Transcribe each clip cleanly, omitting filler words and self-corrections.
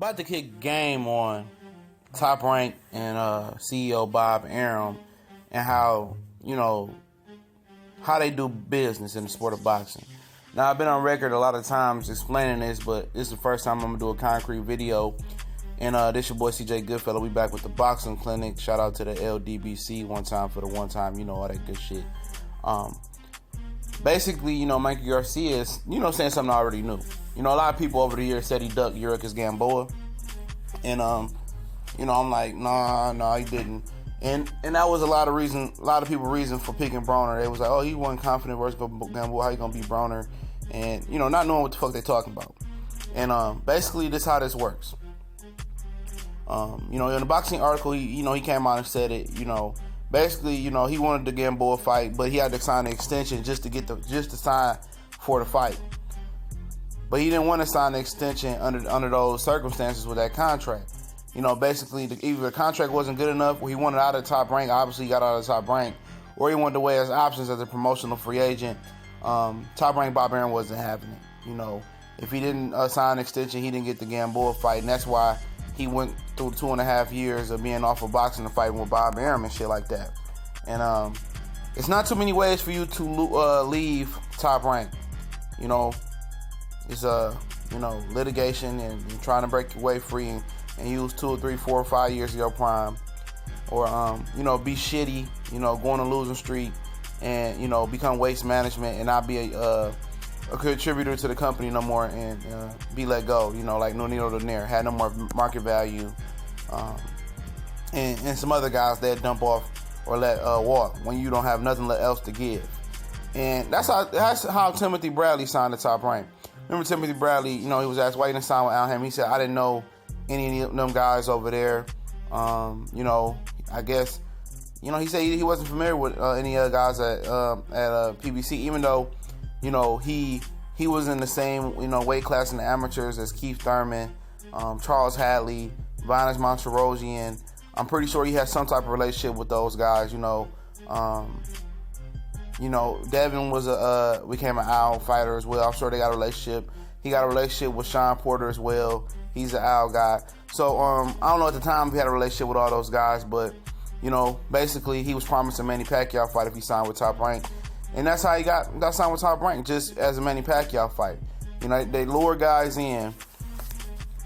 About to kick game on Top Rank and CEO Bob Arum and how, how they do business in the sport of boxing. Now, I've been on record a lot of times explaining this, but this is the first time I'm going to do a concrete video. And this your boy CJ Goodfellow. We back with the boxing clinic. Shout out to the LDBC one time for the one time, all that good shit. Basically, Mikey Garcia is, saying something I already knew. A lot of people over the years said he ducked Yurikas Gamboa. And, I'm like, nah, he didn't. And that was a lot of people reason for picking Broner. They was like, oh, he wasn't confident versus Gamboa. How you gonna beat Broner? And, not knowing what the fuck they talking about. And basically, this is how this works. In the boxing article, he came out and said it, basically, he wanted the Gamboa fight, but he had to sign an extension just to sign for the fight. But he didn't want to sign the extension under those circumstances with that contract. Basically, either the contract wasn't good enough, or he wanted out of the Top Rank. Obviously, he got out of the Top Rank, or he wanted to weigh his options as a promotional free agent. Top Rank Bob Arum wasn't having it. If he didn't sign an extension, he didn't get the Gamboa fight, and that's why he went through 2.5 years of being off of boxing and fighting with Bob Arum and shit like that. And it's not too many ways for you to leave Top Rank. It's litigation and trying to break your way free and use 2 or 3, 4 or 5 years of your prime, or be shitty, go on a losing streak, and become waste management and not be a contributor to the company no more, and be let go, like Nonito Donaire had no more market value, and some other guys that dump off or let walk when you don't have nothing else to give. And that's how Timothy Bradley signed the Top Rank. Remember Timothy Bradley, he was asked why he didn't sign with Al Hammond. He said, I didn't know any of them guys over there. I guess, he said he wasn't familiar with any other guys at PBC, even though, he was in the same, weight class in the amateurs as Keith Thurman, Charles Hadley, Vinas Monterosian. I'm pretty sure he had some type of relationship with those guys, Devin became an Al fighter as well. I'm sure they got a relationship. He got a relationship with Sean Porter as well. He's an Al guy. So, I don't know at the time if he had a relationship with all those guys, but, basically he was promised a Manny Pacquiao fight if he signed with Top Rank. And that's how he got signed with Top Rank, just as a Manny Pacquiao fight. They lure guys in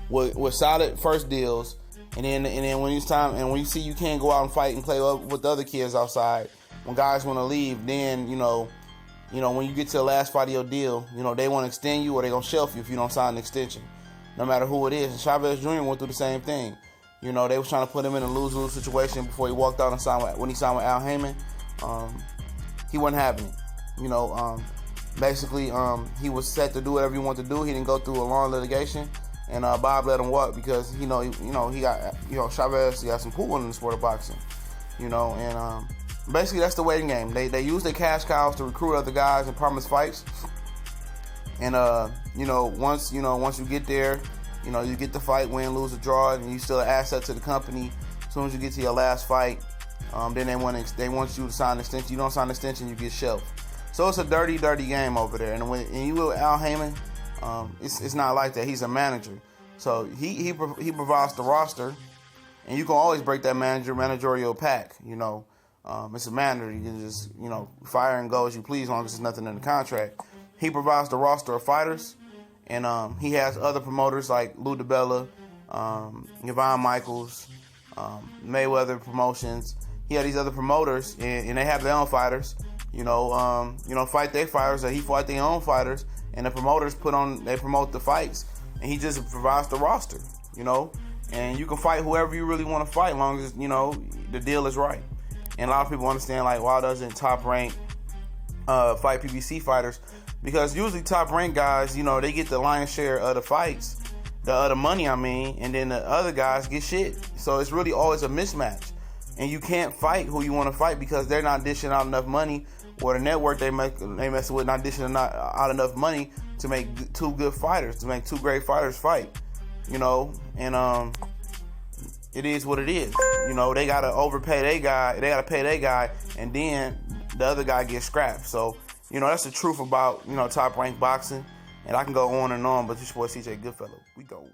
with solid first deals, and then when it's time, and when you see you can't go out and fight and play with the other kids outside, when guys want to leave, then when you get to the last fight of your deal, they want to extend you or they gonna shelf you if you don't sign an extension, no matter who it is. And Chavez Jr. went through the same thing. They was trying to put him in a lose-lose situation before he walked out and signed when he signed with Al Hammond. He wasn't having it. Basically, he was set to do whatever he wanted to do. He didn't go through a long litigation, and Bob let him walk because he got Chavez. He got some pool in the sport of boxing. And basically that's the waiting game. They use their cash cows to recruit other guys and promise fights. And once you get there, you get the fight, win, lose, or draw, and you still an asset to the company. As soon as you get to your last fight, then they want you to sign an extension. You don't sign an extension, you get shelved. So it's a dirty game over there. And when you with Al Hammond, it's not like that. He's a manager, so he provides the roster, and you can always break that managerial pack. It's a manager. You can just fire and go as you please, as long as there's nothing in the contract. He provides the roster of fighters, and he has other promoters like Lou DiBella, Yvonne Michaels, Mayweather Promotions. He had these other promoters, and they have their own fighters. Fight their fighters, or he fight their own fighters, and the promoters promote the fights, and he just provides the roster. And you can fight whoever you really want to fight, as long as the deal is right. And a lot of people understand why doesn't Top Rank fight PBC fighters? Because usually Top Rank guys, they get the lion's share of the fights, the money, and then the other guys get shit. So it's really always a mismatch. And you can't fight who you want to fight because they're not dishing out enough money, or the network they mess with not dishing out enough money to make 2 good fighters, to make 2 great fighters fight. And it is what it is. They gotta overpay their guy, they gotta pay their guy, and then the other guy gets scrapped. So, that's the truth about, Top Rank boxing. And I can go on and on, but this boy CJ Goodfellow, we go.